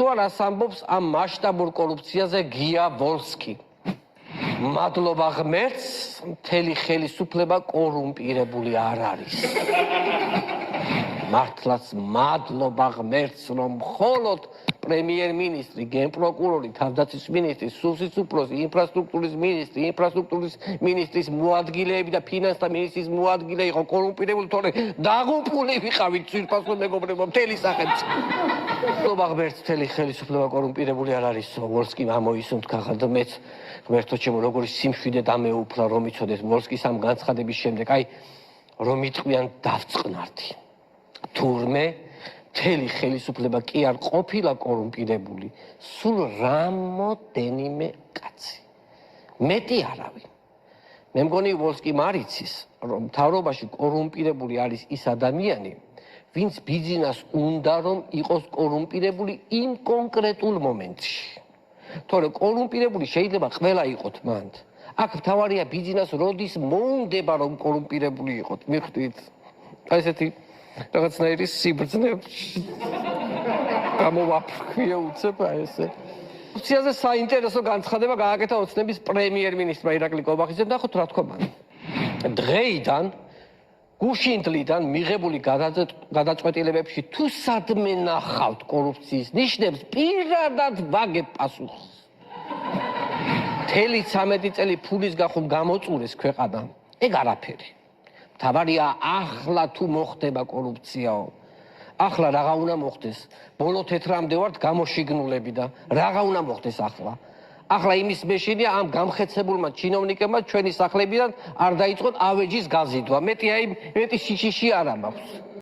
თუ არას ამბობს ამ მასშტაბურ კორუფციაზე გია ვოლსკი. მადლობა ღმერთს, მთელი ხელისუფლება კორუმპირებული არ არის. მართლაც მადლობა ღმერთს, რომ მხოლოდ პრემიერ-მინისტრი, გენპროკურორი, თავდაცვის მინისტრი, სუსის უფროსი, ინფრასტრუქტურის მინისტრის მოადგილეები და ფინანსთა მინისტრის მოადგილე იყო კორუმპირებული, თორე დაღუპული ვიყავით ძვირფასო მეგობრებო, მთელი სახელმწიფო. მადლობა ღმერთს, მთელი ხელისუფლება კორუმპირებული არ არის. ვოლსკიმ ამოისუნთქა და მეც ღმერთო ჩემო, როგორი სიმშვიდე დამეუფლა, რომ იცოდეთ ვოლსკის ამ განცხადების შემდეგ, რომ იტყვიან დავწყნარდი. თურმე მთელი ხელისუფლება კი არ ყოფილა კორუმპირებული, სულ რამოდენიმე კაცი. მეტი არავინ. მე მგონი ვოლსკიმ არ იცის, რომ მთავრობაში კორუმპირებული არის ის ადამიანი, ვინც ბიძინას უნდა რომ იყოს კორუმპირებული იმ კონკრეტულ მომენტში. თორე კორუმპირებული შეიძლება ყველა იყოთ მანდ. აქ მთავარია ბიძინას როდის მოუნდება რომ კორუმპირებული იყოთ. მიხვდით? ესეთი რაღაცნაირი სიბრძნე გამოვაფრქვია უცებ ესე. კორუფციაზე საინტერესო განცხადება გააკეთა ოცნების პრემიერ-მინისტრმა ირაკლი კობახიძემ და ხოთ რა თქვა მან. დღეიდან გუშინდლიდან მიღებული გადაწყვეტილებებში თუ სადმე ნახავთ კორუფციის ნიშნებს, პირადად ვაგებ პასუხს. მთელი 13 წელი ფულის გახომ გამოწურეს ქვეყანამ. ეგ არაფერი. მთავარია ახლა თუ მოხდება კორუფციაო. ახლა რაღა უნდა მოხდეს? ბოლო თეთრამდე ვართ გამოშიგნულები და რაღა უნდა მოხდეს ახლა? ახლა იმის მეშინია ამ გამხეცებულმა ჩინოვნიკებმა ჩვენი სახლებიდან არ დაიწყოთ ავეჯის გაზიდვა. მეტი შიში არა მაქვს.